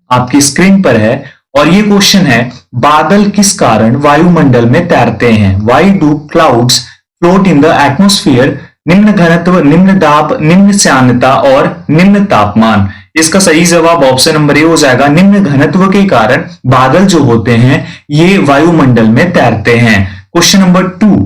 आपकी स्क्रीन पर है और ये क्वेश्चन है, बादल किस कारण वायुमंडल में तैरते हैं? Why do clouds float in the atmosphere? निम्न घनत्व, निम्न दाब, निम्न श्यानता और निम्न तापमान। इसका सही जवाब ऑप्शन नंबर ए हो जाएगा। निम्न घनत्व के कारण बादल जो होते हैं ये वायुमंडल में तैरते हैं। क्वेश्चन नंबर 2,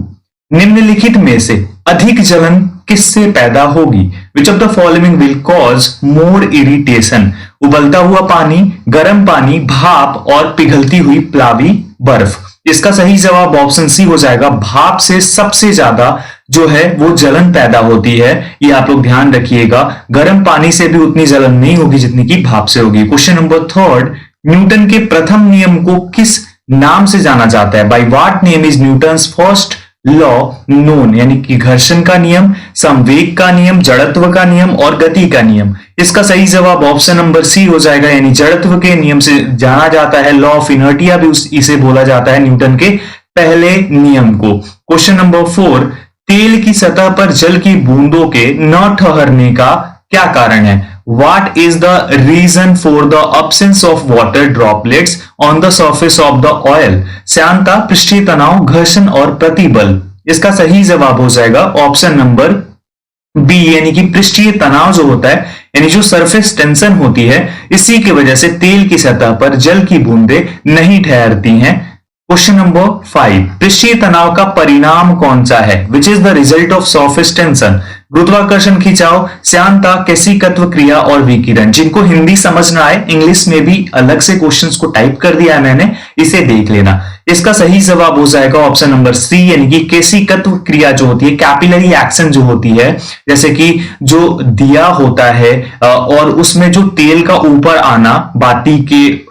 निम्नलिखित में से अधिक जलन किससे पैदा होगी? Which of the following will cause more irritation? उबलता हुआ पानी, गर्म पानी, भाप और पिघलती हुई प्लावी बर्फ। इसका सही जवाब ऑप्शन सी हो जाएगा। भाप से सबसे ज्यादा जो है वो जलन पैदा होती है, ये आप लोग ध्यान रखिएगा। गर्म पानी से भी उतनी जलन नहीं होगी जितनी कि भाप से होगी। क्वेश्चन नंबर 3, न्यूटन के प्रथम नियम को किस नाम से जाना जाता है? By what name is Newton's first law known? यानी कि घर्षण का नियम, संवेग का नियम, जड़त्व का नियम और गति का नियम। इसका सही जवाब ऑप्शन नंबर सी हो जाएगा, यानी जड़त्व के नियम से जाना जाता है। लॉ ऑफ इनर्टिया भी इसे बोला जाता है, न्यूटन के पहले नियम को। क्वेश्चन नंबर 4, तेल की सतह पर जल की बूंदों के न ठहरने का क्या कारण है? What is the reason for the absence of water droplets on the surface of the oil? श्यानता, पृष्ठीय तनाव, घर्षण और प्रतिबल। इसका सही जवाब हो जाएगा ऑप्शन नंबर बी, यानी कि पृष्ठीय तनाव जो होता है, यानी जो सरफेस टेंशन होती है, इसी की वजह से तेल की सतह पर जल की बूंदें नहीं ठहरती हैं। क्वेश्चन नंबर 5, पृष्ठीय तनाव का परिणाम कौन सा है? Which is the result of surface tension? गुरुत्वाकर्षण, खिंचाव, श्यानता, केशिकत्व क्रिया और विकिरण। जिनको हिंदी समझ ना आए, इंग्लिश में भी अलग से क्वेश्चंस को टाइप कर दिया है मैंने, इसे देख लेना। इसका सही जवाब हो जाएगा ऑप्शन नंबर सी, यानी कि केशिकत्व क्रिया जो होती है, कैपिलरी एक्शन जो होती है, जैसे कि जो दिया होता है और उसमें जो तेल का ऊपर आना, बाती के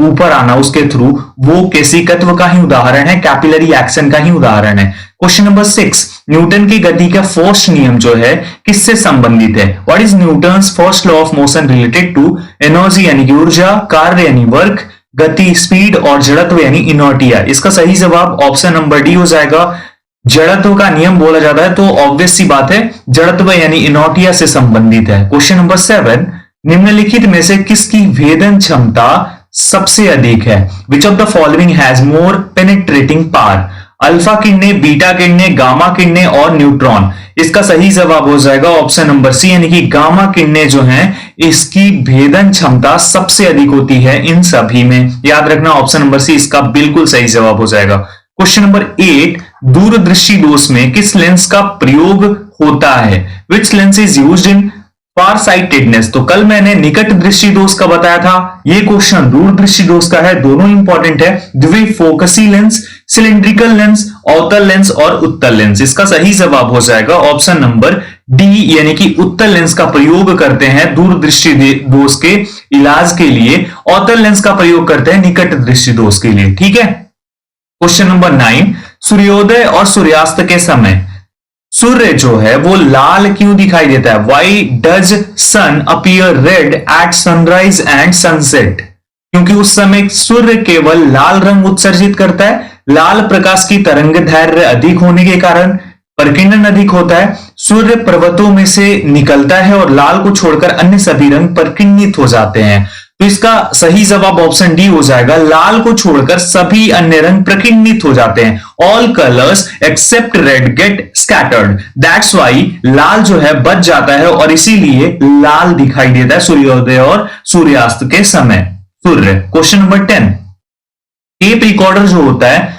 ऊपर आना उसके थ्रू, वो केशिकत्व का ही उदाहरण है, कैपिलरी एक्शन का ही उदाहरण है। क्वेश्चन नंबर 6, न्यूटन की गति का फर्स्ट नियम जो है किससे संबंधित है? What is Newton's first law of motion related to? Energy यानी कि ऊर्जा, कार्य यानी वर्क, गति स्पीड और जड़त्व यानी इनर्टिया। इसका सही जवाब ऑप्शन नंबर डी हो जाएगा। जड़त्व का नियम बोला जाता है तो ऑब्वियस सी बात है जड़त्व यानी इनर्टिया से संबंधित है। क्वेश्चन नंबर 7, निम्नलिखित में से किसकी भेदन क्षमता सबसे अधिक है? विच of the following has more penetrating power? Alpha किरणें, बीटा किरणें, गामा किरणें और न्यूट्रॉन। इसका सही जवाब हो जाएगा ऑप्शन नंबर सी, यानी कि गामा किरणें जो हैं इसकी भेदन क्षमता सबसे अधिक होती है इन सभी में। याद रखना ऑप्शन नंबर सी इसका बिल्कुल सही जवाब हो जाएगा। क्वेश्चन नंबर 8, दूरदृष्टि दोष में किस लेंस का प्रयोग होता है? Which lens is used in far sightedness? तो कल मैंने निकट दृष्टि दोष का बताया था, ये क्वेश्चन दूर दृष्टि दोष का है, दोनों इंपॉर्टेंट है। द्विफोकसी लेंस, सिलिंड्रिकल लेंस, अवतल लेंस और उत्तल लेंस। इसका सही जवाब हो जाएगा ऑप्शन नंबर डी, यानी कि उत्तल लेंस का प्रयोग करते हैं दूर दृष्टि दोष के इलाज के लिए, अवतल लेंस का प्रयोग करते हैं निकट दृष्टि दोष के लिए। ठीक है। क्वेश्चन नंबर 9, सूर्योदय और सूर्यास्त के समय सूर्य जो है वो लाल क्यों दिखाई देता है? Why does sun appear red at sunrise and sunset? क्योंकि उस समय सूर्य केवल लाल रंग उत्सर्जित करता है। लाल प्रकाश की तरंग दैर्घ्य अधिक होने के कारण प्रकीर्णन अधिक होता है। सूर्य पर्वतों में से निकलता है और लाल को छोड़कर अन्य सभी रंग प्रकीर्णित हो जाते हैं। तो इसका सही जवाब ऑप्शन डी हो जाएगा। लाल को छोड़कर सभी अन्य रंग प्रकीर्णित हो जाते हैं। All colours except red get scattered, that's why लाल जो है बच जाता है और इसीलिए लाल दिखाई देता है सूर्योदय और सूर्यास्त के समय सूर्य। क्वेश्चन नंबर 10, टेप रिकॉर्डर जो होता है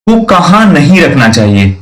वो कहां नहीं रखना चाहिए?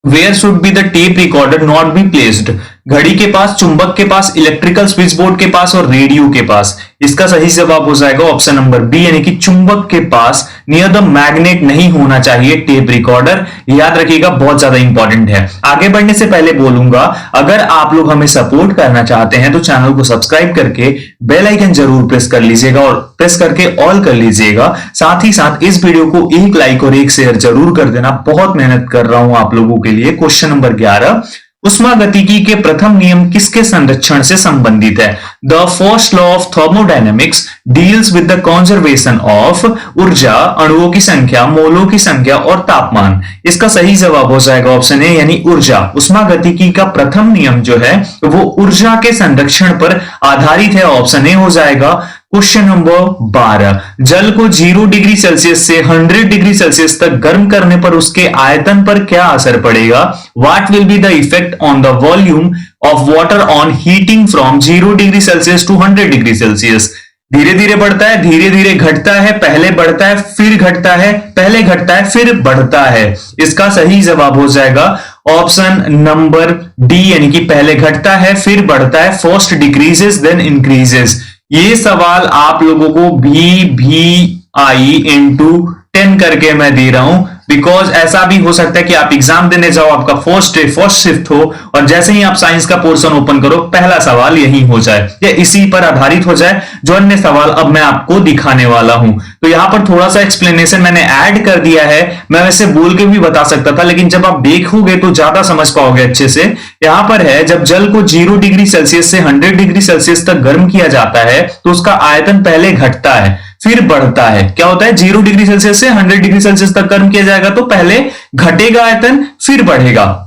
Where should be the tape recorder not be placed? घड़ी के पास, चुंबक के पास, इलेक्ट्रिकल स्विच बोर्ड के पास और रेडियो के पास। इसका सही जवाब हो जाएगा ऑप्शन नंबर बी, यानी कि चुंबक के पास, नियर द मैग्नेट नहीं होना चाहिए टेप रिकॉर्डर। याद रखिएगा, बहुत ज्यादा इंपॉर्टेंट है। आगे बढ़ने से पहले बोलूंगा, अगर आप लोग हमें सपोर्ट करना चाहते हैं तो चैनल को सब्सक्राइब करके बेल आइकन जरूर प्रेस कर लीजिएगा और प्रेस करके ऑल कर लीजिएगा। साथ ही साथ इस वीडियो को एक लाइक और एक शेयर जरूर कर देना, बहुत मेहनत कर रहा हूं आप लोगों के लिए। क्वेश्चन नंबर 11, उष्मागतिकी के प्रथम नियम किसके संरक्षण से संबंधित है? The first law of thermodynamics deals with the conservation of ऊर्जा, अणुओं की संख्या, मोलों की संख्या और तापमान। इसका सही जवाब हो जाएगा ऑप्शन ए, यानी ऊर्जा। उष्मागतिकी का प्रथम नियम जो है वो ऊर्जा के संरक्षण पर आधारित है, ऑप्शन ए हो जाएगा। क्वेश्चन नंबर 12, जल को 0 डिग्री सेल्सियस से 100 डिग्री सेल्सियस तक गर्म करने पर उसके आयतन पर क्या असर पड़ेगा? What will be the effect on the volume of water on heating from 0 degree Celsius to 100 degree Celsius? धीरे धीरे बढ़ता है, धीरे धीरे घटता है, पहले बढ़ता है फिर घटता है, पहले घटता है फिर बढ़ता है। इसका सही जवाब हो जाएगा ऑप्शन नंबर डी, यानी कि पहले घटता है फिर बढ़ता है, फर्स्ट डिक्रीजेस देन इंक्रीजेस। ये सवाल आप लोगों को VVI इंटू 10 करके मैं दे रहा हूं, बिकॉज ऐसा भी हो सकता है कि आप एग्जाम देने जाओ, आपका फर्स्ट शिफ्ट हो और जैसे ही आप साइंस का पोर्शन ओपन करो पहला सवाल यही हो जाए या इसी पर आधारित हो जाए जो अन्य सवाल अब मैं आपको दिखाने वाला हूं। तो यहां पर थोड़ा सा एक्सप्लेनेशन मैंने ऐड कर दिया है, मैं वैसे बोल के भी बता सकता था लेकिन जब आप देखोगे तो ज्यादा समझ पाओगे अच्छे से। यहां पर है, जब जल को 0 डिग्री सेल्सियस से 100 डिग्री सेल्सियस तक गर्म किया जाता है तो उसका आयतन पहले घटता है फिर बढ़ता है। क्या होता है, 0 डिग्री सेल्सियस से 100 डिग्री सेल्सियस तक गर्म किया जाएगा तो पहले घटेगा आयतन फिर बढ़ेगा।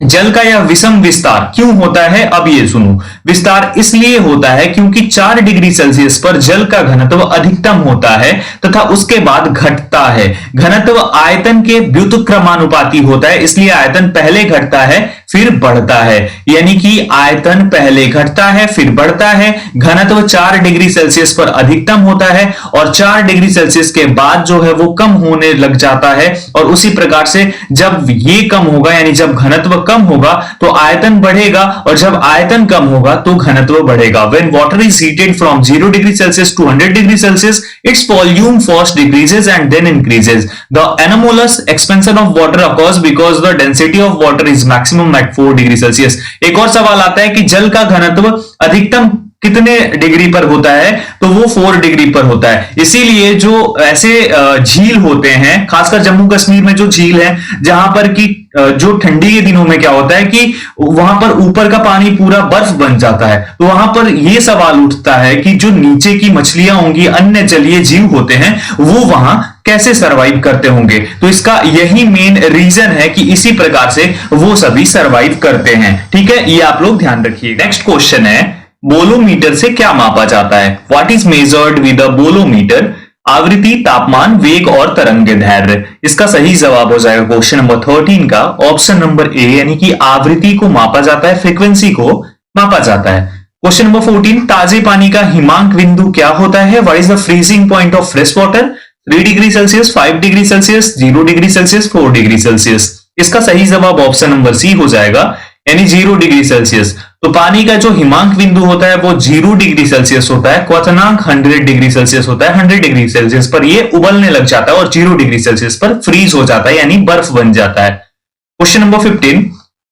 जल का यह विषम विस्तार क्यों होता है? अब ये सुनो, विस्तार इसलिए होता है क्योंकि 4 डिग्री सेल्सियस पर जल का घनत्व अधिकतम होता है तथा उसके बाद घटता है। घनत्व आयतन के व्युत्क्रमानुपाती होता है, इसलिए आयतन पहले घटता है फिर बढ़ता है, यानी कि आयतन पहले घटता है फिर बढ़ता है। घनत्व 4 डिग्री सेल्सियस पर अधिकतम होता है और 4 डिग्री सेल्सियस के बाद जो है वो कम होने लग जाता है, और उसी प्रकार से जब ये कम होगा यानी जब घनत्व कम होगा तो आयतन बढ़ेगा और जब आयतन कम होगा तो घनत्व बढ़ेगा। When water is heated from 0 degree Celsius to 100 degree Celsius, its volume first decreases and then increases. The anomalous expansion of water occurs because the density of water is maximum at 4 degree Celsius. एक और सवाल आता है कि जल का घनत्व अधिकतम कितने डिग्री पर होता है? तो वो 4 डिग्री पर होता है। इसीलिए जो ऐसे झील होते हैं, खासकर जम्मू कश्मीर में जो झील है जहां पर कि जो ठंडी के दिनों में क्या होता है कि वहां पर ऊपर का पानी पूरा बर्फ बन जाता है, तो वहां पर यह सवाल उठता है कि जो नीचे की मछलियां होंगी, अन्य जलीय जीव होते हैं, वो वहां कैसे सरवाइव करते होंगे। तो इसका यही मेन रीजन है कि इसी प्रकार से वो सभी सरवाइव करते हैं। ठीक है, ये आप लोग ध्यान रखिए। नेक्स्ट क्वेश्चन है, बोलोमीटर से क्या मापा जाता है? What is measured with a bolometer? आवृत्ति, तापमान, वेग और तरंग दैर्ध्य। इसका सही जवाब हो जाएगा क्वेश्चन नंबर 13 का ऑप्शन नंबर ए, यानी कि आवृत्ति को मापा जाता है, फ्रीक्वेंसी को मापा जाता है। क्वेश्चन नंबर 14, ताजे पानी का हिमांक बिंदु क्या होता है? What is the freezing point of fresh water? 3 degree Celsius, 5 degree Celsius, 0 degree Celsius, 4 degree Celsius. इसका सही जवाब ऑप्शन नंबर सी हो जाएगा, यानी 0 डिग्री सेल्सियस। तो पानी का जो हिमांक बिंदु होता है वो 0 डिग्री सेल्सियस होता है, क्वथनांक 100 डिग्री सेल्सियस होता है। 100 डिग्री सेल्सियस पर ये उबलने लग जाता है और 0 डिग्री सेल्सियस पर फ्रीज हो जाता है, यानी बर्फ बन जाता है। क्वेश्चन नंबर 15,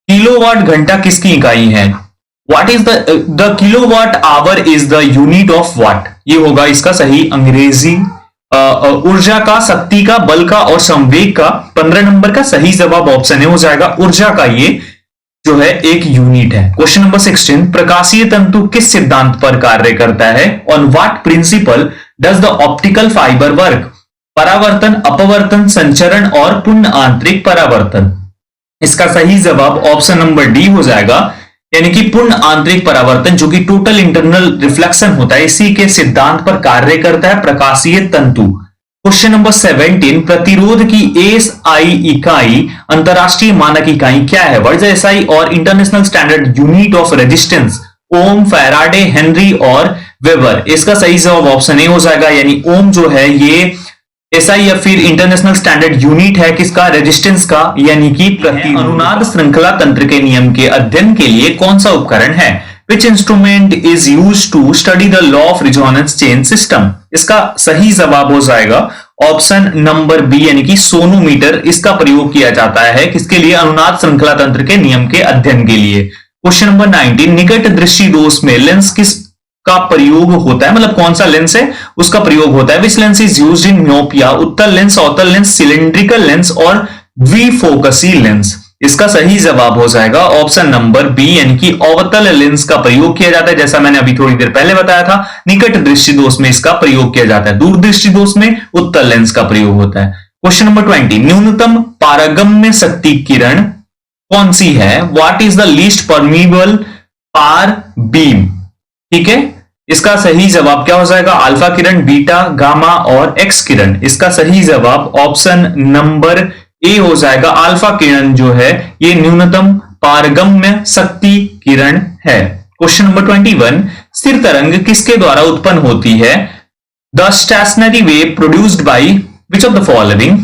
किलोवाट घंटा किसकी इकाई है? What is the kilowatt hour is the unit of what? ये होगा इसका सही अंग्रेजी ऊर्जा का, शक्ति का, बल का और संवेग का। 15 नंबर का सही जवाब ऑप्शन ए हो जाएगा, ऊर्जा का ये जो है एक यूनिट है। क्वेश्चन नंबर 16, प्रकाशीय तंतु किस सिद्धांत पर कार्य करता है? On what principle does the optical fibre work? परावर्तन, अपवर्तन, संचरण और पूर्ण आंतरिक परावर्तन। इसका सही जवाब ऑप्शन नंबर डी हो जाएगा, यानी कि पूर्ण आंतरिक परावर्तन, जो कि टोटल इंटरनल रिफ्लेक्शन होता है, इसी के सिद्धांत पर कार्य करता है प्रकाशीय तंतु। क्वेश्चन नंबर 17, प्रतिरोध की एसआई इकाई, अंतरराष्ट्रीय मानक इकाई क्या है? व्हाट इज एसआई और international standard unit of resistance? Ohm, Faraday, henry और वेबर। इसका सही जवाब ऑप्शन ए हो जाएगा, यानी ओम जो है ये एसआई या फिर इंटरनेशनल स्टैंडर्ड यूनिट है किसका? रेजिस्टेंस का, यानी कि अनुनाद श्रृंखला तंत्र के नियम के अध्ययन के लिए कौन सा उपकरण है? Which instrument is used to study the law of resonance chain system? इसका सही जवाब हो जाएगा ऑप्शन नंबर बी, यानी कि सोनोमीटर। इसका प्रयोग किया जाता है किसके लिए? अनुनाद श्रृंखला तंत्र के नियम के अध्ययन के लिए। क्वेश्चन नंबर 19, निकट दृष्टि दोष में लेंस किस का प्रयोग होता है? मतलब कौन सा लेंस है उसका प्रयोग होता है? Which lens is used in myopia? उत्तल लेंस, अवतल लेंस, सिलिंड्रिकल लेंस और द्विफोकसी लेंस। इसका सही जवाब हो जाएगा ऑप्शन नंबर बी, यानी कि अवतल लेंस का प्रयोग किया जाता है, जैसा मैंने अभी थोड़ी देर पहले बताया था। निकट दृष्टि दोष में इसका प्रयोग किया जाता है, दूर दृष्टि दोष में उत्तल लेंस का प्रयोग होता है। क्वेश्चन नंबर 20, न्यूनतम पारगम्य शक्ति किरण कौन सी है? What is the least permeable par beam? ठीक है, इसका सही जवाब क्या हो जाएगा? अल्फा किरण, बीटा, गामा और एक्स किरण। इसका सही जवाब ऑप्शन नंबर ए हो जाएगा। अल्फा किरण जो है ये न्यूनतम पारगम्य शक्ति किरण है। क्वेश्चन नंबर 21, स्थिर तरंग किसके द्वारा उत्पन्न होती है? The stationary wave produced by which of the following?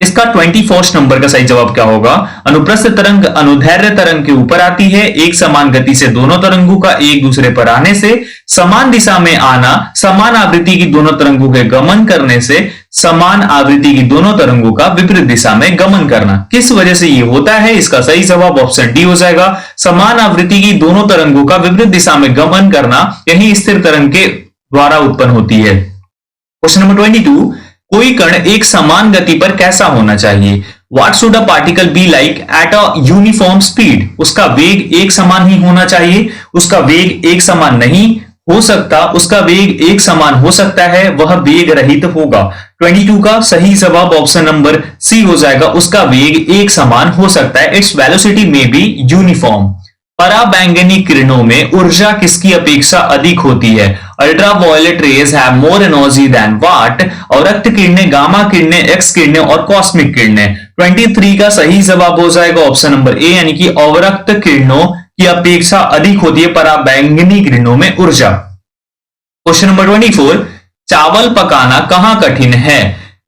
इसका 21 नंबर का सही जवाब क्या होगा? अनुप्रस्थ तरंग अनुदैर्ध्य तरंग के ऊपर आती है। एक समान गति से दोनों तरंगों का एक दूसरे पर आने से, समान दिशा में आना, समान आवृत्ति की दोनों तरंगों के गमन करने से, समान आवृत्ति की दोनों तरंगों का विपरीत दिशा में गमन करना। किस वजह से ये होता है? इसका सही जवाब ऑप्शन डी हो जाएगा। समान आवृत्ति की दोनों तरंगों का विपरीत दिशा में गमन करना यही स्थिर तरंग के द्वारा उत्पन्न होती है। क्वेश्चन नंबर 22, कोई कण एक समान गति पर कैसा होना चाहिए? What should a particle be like at a uniform speed? उसका वेग एक समान ही होना चाहिए। उसका वेग एक समान नहीं हो सकता, उसका वेग एक समान हो सकता है, वह वेग रहित होगा। 22 का सही जवाब ऑप्शन नंबर सी हो जाएगा। उसका वेग एक समान हो सकता है। Its velocity may be uniform. पराबैंगनी किरणों में ऊर्जा किसकी अपेक्षा अधिक होती है? Ultraviolet rays have more energy than what? अवरक्त किरणें, गामा किरणें, एक्स किरणें और कॉस्मिक किरणें। 23 का सही जवाब हो जाएगा ऑप्शन नंबर ए, यानी कि अवरक्त किरणों की अपेक्षा अधिक होती है पराबैंगनी किरणों में ऊर्जा। क्वेश्चन नंबर 24, चावल पकाना कहां कठिन है?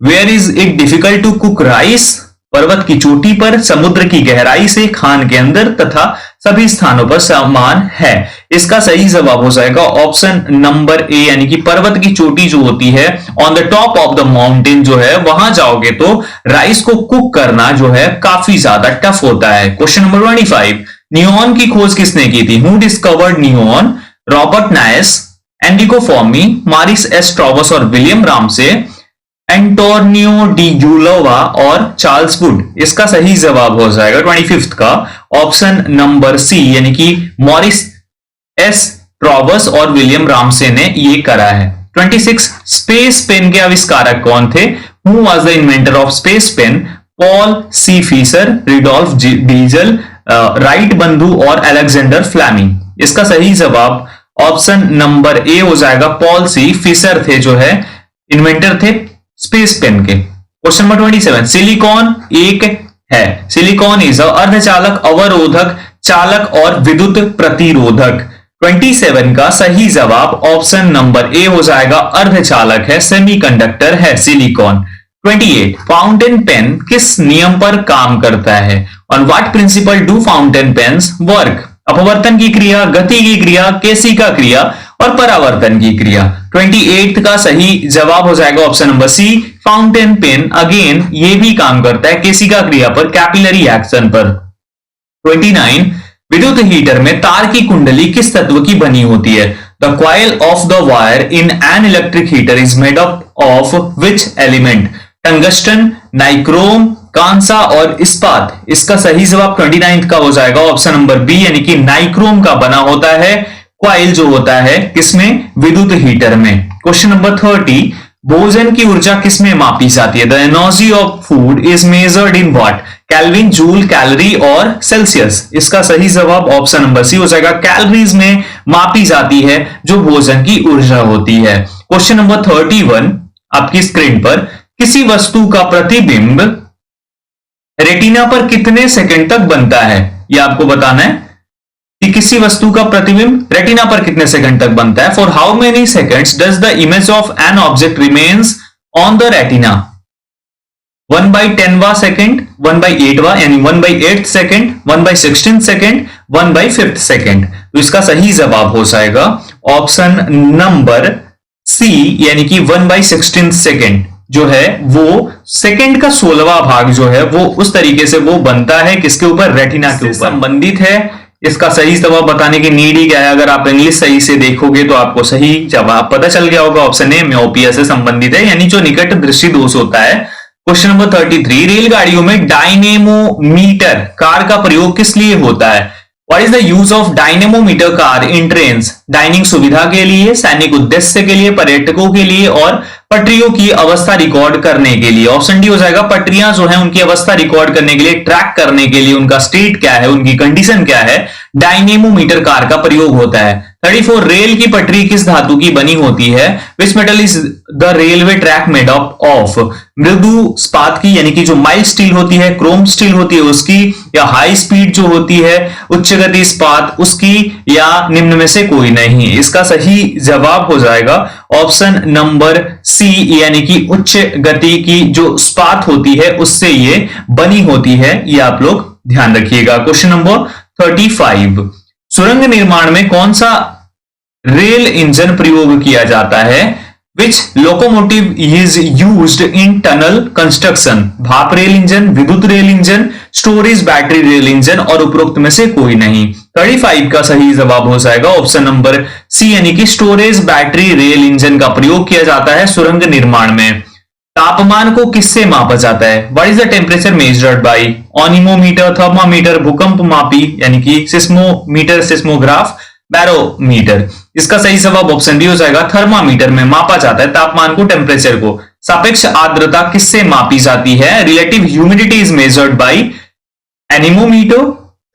Where is it difficult to cook rice? पर्वत की चोटी पर, समुद्र की गहराई से, खान के अंदर तथा सभी स्थानों पर समान है। इसका सही जवाब हो जाएगा ऑप्शन नंबर ए, यानी कि पर्वत की चोटी जो होती है, on the top of the mountain जो है, वहां जाओगे तो राइस को कुक करना जो है काफी ज्यादा टफ होता है। क्वेश्चन नंबर 25, नियोन की खोज किसने की थी? Who discovered neon? Robert Noyce, Enrico Fermi, Morris S Travers और William Ramsay, Antonio de Ulloa और चार्ल्स वुड। इसका सही जवाब हो जाएगा 25 का ऑप्शन नंबर सी, यानी कि मॉरिस एस ट्रॉबस और विलियम रामसे ने ये करा है। 26, स्पेस पेन के आविष्कारक कौन थे? Who was the inventor of space pen? Paul C Fisher, Rudolf Diesel, Wright बंधु और अलेक्जेंडर फ्लेमिंग। इसका सही जवाब ऑप्शन नंबर ए हो जाएगा। पॉल सी फीसर थे जो है इन्वेंटर थे स्पेस पेन के। क्वेश्चन नंबर 27, सिलिकॉन एक है। सिलिकॉन इज अर्धचालक, अवरोधक, चालक और विद्युत प्रतिरोधक। 27 का सही जवाब ऑप्शन नंबर ए हो जाएगा। अर्धचालक है, सेमीकंडक्टर है सिलिकॉन। 28, फाउंटेन पेन किस नियम पर काम करता है? On what principle do fountain pens work? अपवर्तन की क्रिया, गति की क्रिया, केशिका क्रिया और परावर्तन की क्रिया। 28 का सही जवाब हो जाएगा option number C, fountain pen. Again ये भी काम करता है केशिका क्रिया पर, कैपिलरी एक्शन पर। 29, विद्युत हीटर में तार की कुंडली किस तत्व की बनी होती है? The coil of the wire in an electric heater is made up of which element? Tungsten, nichrome, कांसा और इस्पात। इसका सही जवाब 29 का हो जाएगा ऑप्शन नंबर बी, यानी कि नाइक्रोम का बना होता है कॉइल जो होता है किसमें? विद्युत हीटर में। क्वेश्चन नंबर 30, भोजन की ऊर्जा किसमें मापी जाती है? The energy of food is measured in what? Kelvin, joule, calorie और सेल्सियस। इसका सही जवाब ऑप्शन नंबर सी हो जाएगा। कैलोरीज में मापी जाती है जो भोजन की ऊर्जा होती है। क्वेश्चन नंबर 31 आपकी स्क्रीन पर, किसी वस्तु का प्रतिबिंब रेटिना पर कितने सेकंड तक बनता है? यह आपको बताना है कि किसी वस्तु का प्रतिबिंब रेटिना पर कितने सेकंड तक बनता है। For how many seconds does the image of an object remains on the retina? 1/10वां सेकंड, 1/8वां यानी 1/8 सेकंड, 1/16 सेकंड, 1/5 सेकंड। तो इसका सही जवाब हो जाएगा ऑप्शन नंबर सी, यानी कि 1/16 सेकंड जो है वो सेकंड का 16वां भाग जो है वो उस तरीके से वो बनता है किसके ऊपर? रेटिना के ऊपर संबंधित है। इसका सही जवाब बताने की नीड ही क्या है? अगर आप इंग्लिश सही से देखोगे तो आपको सही जवाब पता चल गया होगा। ऑप्शन ए म्योपिया से संबंधित है, यानी जो निकट दृष्टि दोष होता है। क्वेश्चन नंबर 33, रेलगाड़ियों में डायनेमोमीटर कार का प्रयोग किस लिए होता है? What is the use of dynamometer car in trains? Dining सुविधा के लिए, सैनिक उद्देश्य के लिए, पर्यटकों के लिए और पटरियों की अवस्था रिकॉर्ड करने के लिए। ऑप्शन डी हो जाएगा। पटरियां जो है उनकी अवस्था रिकॉर्ड करने के लिए, ट्रैक करने के लिए, उनका स्टेट क्या है, उनकी कंडीशन क्या है, डायनेमोमीटर कार का प्रयोग होता है। 34 रेल की पटरी किस धातु की बनी होती है? Which metal is the railway track made up of? मृदु इस्पात की यानी कि जो माइल्ड स्टील होती है, क्रोम स्टील होती है उसकी, या हाई स्पीड जो होती है उच्च गति इस्पात उसकी, या निम्न में से कोई नहीं? इसका सही जवाब हो जाएगा ऑप्शन नंबर सी यानी कि उच्च गति की जो इस्पात होती है उससे ये बनी होती है। ये आप लोग ध्यान रखिएगा। क्वेश्चन नंबर 35, सुरंग निर्माण में कौन सा रेल इंजन प्रयोग किया जाता है? Which locomotive is used in tunnel construction? भाप रेल इंजन, विद्युत rail engine, storage battery rail engine, और उपरोक्त में से कोई नहीं। 35 का सही जवाब हो जाएगा ऑप्शन नंबर सी यानी कि स्टोरेज बैटरी रेल इंजन का प्रयोग किया जाता है सुरंग निर्माण में। तापमान को किससे मापा जाता है? What is the temperature measured by? Anemometer, thermometer, भूकंप मापी यानी कि सिस्मोमीटर, सिस्मोग्राफ, बैरोमीटर। इसका सही जवाब ऑप्शन डी हो जाएगा, थर्मामीटर में मापा जाता है तापमान को, टेम्परेचर को। सापेक्ष आर्द्रता किससे मापी जाती है? Relative humidity is measured by anemometer,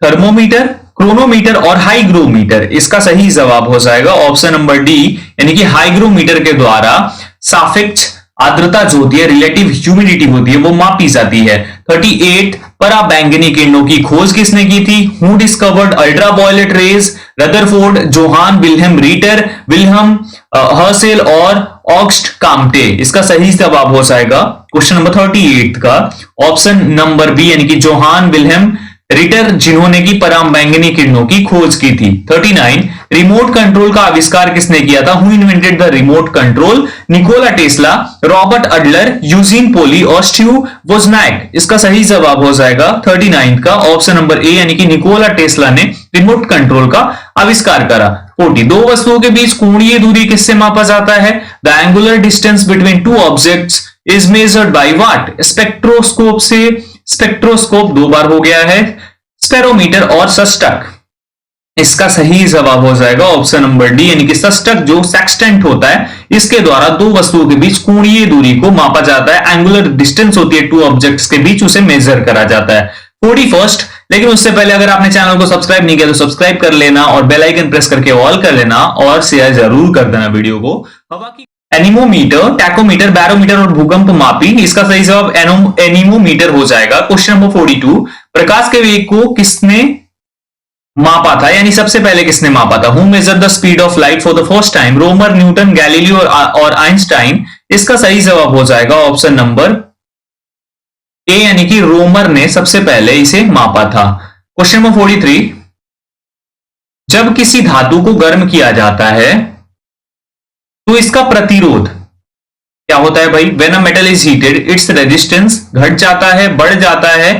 thermometer, chronometer और हाइग्रोमीटर। इसका सही जवाब हो जाएगा ऑप्शन नंबर डी यानी कि हाइग्रोमीटर के द्वारा सापेक्ष आर्द्रता जो होती है, रिलेटिव ह्यूमिडिटी होती है, वो मापी जाती है। 38 पराबैंगनी किरणों की खोज किसने की थी? Who discovered ultraviolet rays? Rutherford, Johann Wilhelm Ritter, Wilhelm Herschel और ऑगस्ट काम्टे। इसका सही जवाब हो जाएगा क्वेश्चन नंबर 38 का ऑप्शन नंबर बी यानी कि जोहान विल्हेम रिटर, जिन्होंने की पराबैंगनी किरणों की खोज की थी। 39 रिमोट कंट्रोल का आविष्कार किसने किया था? Who invented the remote control? Nikola Tesla, Robert Adler, Eugene Polley और स्टीव वोजनाक। इसका सही जवाब हो जाएगा 39 का ऑप्शन नंबर ए यानी कि निकोला टेस्ला ने रिमोट कंट्रोल का आविष्कार करा। 40 दो वस्तुओं के बीच कोणीय दूरी किससे मापा जाता है? The angular distance between two objects is measured by what? Spectroscope से। स्पेक्ट्रोस्कोप दो बार हो गया है, स्पेरोमीटर और सस्टक। इसका सही जवाब हो जाएगा ऑप्शन नंबर डी यानी कि सस्टक जो सेक्सटेंट होता है, इसके द्वारा दो वस्तुओं के बीच कोणीय दूरी को मापा जाता है। एंगुलर डिस्टेंस होती है टू ऑब्जेक्ट्स के बीच, उसे मेजर करा जाता है। 41 लेकिन उससे पहले अगर आपने चैनल को सब्सक्राइब नहीं किया तो सब्सक्राइब कर लेना और बेल आइकन प्रेस करके ऑल कर लेना और शेयर जरूर कर देना वीडियो को। हवा की एनीमोमीटर, टैकोमीटर, बैरोमीटर और भूकंप मापी। इसका सही जवाब एनीमोमीटर हो जाएगा। क्वेश्चन नंबर 42 प्रकाश के वेग को किसने मापा था यानी सबसे पहले किसने मापा था? Who measure the speed of light for the first time? Romer, Newton, Galileo और आइंस्टाइन। इसका सही जवाब हो जाएगा ऑप्शन नंबर ए यानी कि रोमर ने सबसे पहले इसे मापा था। क्वेश्चन नंबर 43 जब किसी धातु को गर्म किया जाता है तो इसका प्रतिरोध क्या होता है भाई? When a metal is heated its resistance घट जाता है, बढ़ जाता है,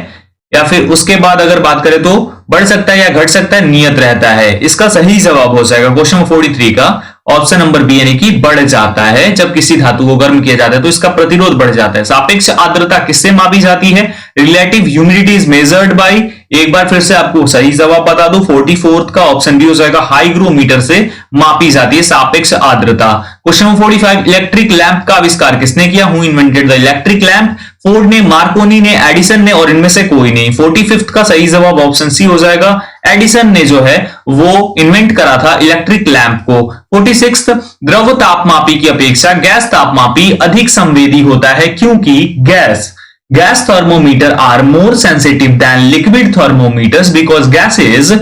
या फिर उसके बाद अगर बात करें तो बढ़ सकता है या घट सकता है, नियत रहता है। इसका सही जवाब हो जाएगा क्वेश्चन नंबर 43 का ऑप्शन नंबर बी यानी कि बढ़ जाता है। जब किसी धातु को गर्म किया जाता है तो इसका प्रतिरोध बढ़ जाता है। सापेक्ष आर्द्रता किससे मापी जाती है? Relative humidity is measured by, एक बार फिर से आपको सही जवाब बता दो, 44 का ऑप्शन डी हो जाएगा, हाइग्रोमीटर से मापी जाती है सापेक्ष आर्द्रता। क्वेश्चन नंबर 45 इलेक्ट्रिक लैंप का आविष्कार किसने किया? Who invented the electric lamp? Ford ने, मार्कोनी ने, एडिसन ने और इनमें से कोई नहीं। 45 का सही जवाब ऑप्शन सी हो जाएगा, एडिसन ने जो है वो इन्वेंट करा था इलेक्ट्रिक लैंप को। 46 द्रव तापमापी की अपेक्षा गैस तापमापी अधिक संवेदी होता है क्योंकि gas thermometer are more sensitive than liquid thermometers because gases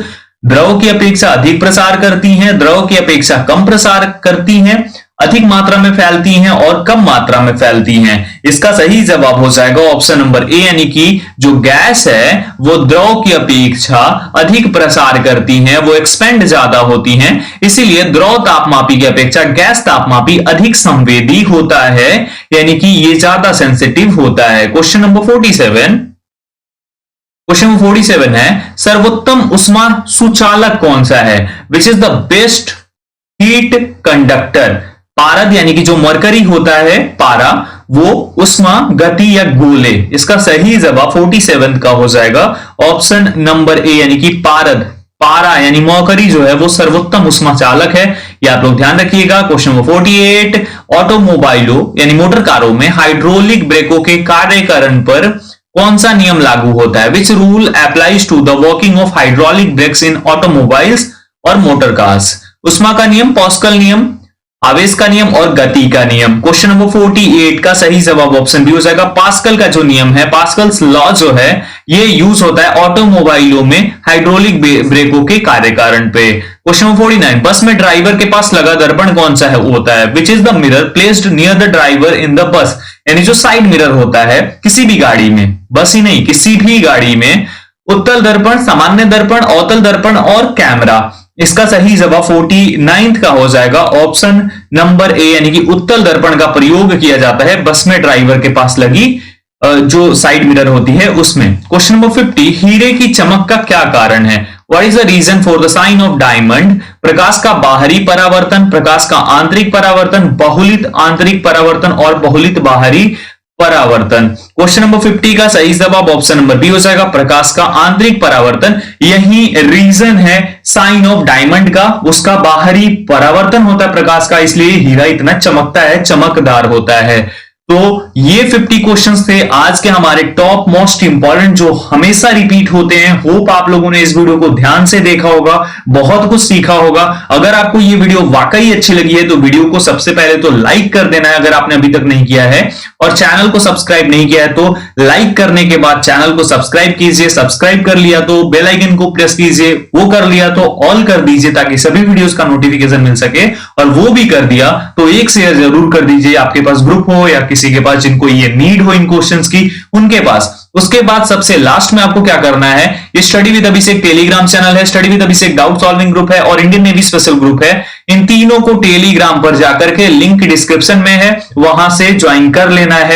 द्रव की अपेक्षा अधिक प्रसार करती हैं, द्रव की अपेक्षा कम प्रसार करती हैं, अधिक मात्रा में फैलती हैं और कम मात्रा में फैलती हैं। इसका सही जवाब हो जाएगा ऑप्शन नंबर ए यानी कि जो गैस है वो द्रव की अपेक्षा अधिक प्रसार करती हैं, वो एक्सपेंड ज्यादा होती हैं, इसीलिए द्रव तापमापी की अपेक्षा गैस तापमापी अधिक संवेदी होता है, यानी कि ये ज्यादा सेंसिटिव होता है। क्वेश्चन नंबर 47 है सर्वोत्तम उष्मा सुचालक कौन सा है? Which is the best heat conductor? पारद यानी कि जो मरकरी होता है पारा, वो उष्मा, गति या गोले। इसका सही जवाब 47 का हो जाएगा ऑप्शन नंबर ए यानी कि पारद। पारा यानी मरकरी जो है वो सर्वोत्तम उष्मा चालक है, ये आप लोग ध्यान रखिएगा। क्वेश्चन नंबर 48 ऑटोमोबाइलों यानी मोटर कारों में हाइड्रोलिक ब्रेकों के कार्यकरण पर कौन सा नियम लागू होता है? Which rule applies to the working of hydraulic brakes in automobiles और मोटर कार्स? उष्मा का नियम, पास्कल नियम, आवेश का नियम और गति का नियम। क्वेश्चन नंबर 48 का सही जवाब ऑप्शन बी हो जाएगा। पास्कल का जो नियम है, पास्कल्स लॉ जो है, ये यूज होता है ऑटोमोबाइलों में हाइड्रोलिक ब्रेकों के कार्य कारण पे। क्वेश्चन नंबर 49, बस में ड्राइवर के पास लगा दर्पण कौन सा है? वो होता है which is the mirror placed near the driver in the bus. यानी जो साइड मिरर होता है किसी भी गाड़ी में, बस ही नहीं किसी भी गाड़ी में, उत्तल दर्पण, सामान्य दर्पण, अवतल दर्पण और कैमरा। इसका सही जवाब 49 का हो जाएगा ऑप्शन नंबर ए, यानी कि उत्तल दर्पण का प्रयोग किया जाता है बस में ड्राइवर के पास लगी जो साइड मिरर होती है उसमें। क्वेश्चन नंबर 50, हीरे की चमक का क्या कारण है? What is the reason for the shine of diamond? प्रकाश का बाहरी परावर्तन, प्रकाश का आंतरिक परावर्तन, बहुलित आंतरिक परावर्तन और बहुलित बाहरी परावर्तन। क्वेश्चन नंबर 50 का सही जवाब ऑप्शन नंबर बी हो जाएगा, प्रकाश का आंतरिक परावर्तन। यही रीजन है साइन ऑफ डायमंड का, उसका बाहरी परावर्तन होता है प्रकाश का, इसलिए हीरा इतना चमकता है, चमकदार होता है। तो ये 50 क्वेश्चंस थे आज के हमारे टॉप मोस्ट इंपॉर्टेंट, जो हमेशा रिपीट होते हैं। होप आप लोगों ने इस वीडियो को ध्यान से देखा होगा, बहुत कुछ सीखा होगा। अगर आपको ये वीडियो वाकई अच्छी लगी है तो वीडियो को सबसे पहले तो लाइक कर देना है अगर आपने अभी तक नहीं किया है, और चैनल को सब्सक्राइब नहीं किया है तो लाइक करने के बाद चैनल को सब्सक्राइब कीजिए। सब्सक्राइब कर लिया तो बेल आइकन को प्रेस कीजिए, वो कर लिया तो ऑल कर दीजिए ताकि सभी वीडियोस का नोटिफिकेशन मिल सके, और वो भी कर दिया तो एक शेयर जरूर कर दीजिए आपके पास ग्रुप हो या किसी के पास जिनको ये नीड हो इन क्वेश्चंस की, उनके पास। उसके बाद सबसे लास्ट में आपको क्या करना है, ये study with Abhishek Telegram channel है, study with Abhishek doubt solving group है और इंडियन नेवी स्पेशल ग्रुप है। इन तीनों को टेलीग्राम पर जाकर के लिंक डिस्क्रिप्शन में है, वहां से ज्वाइन कर लेना है।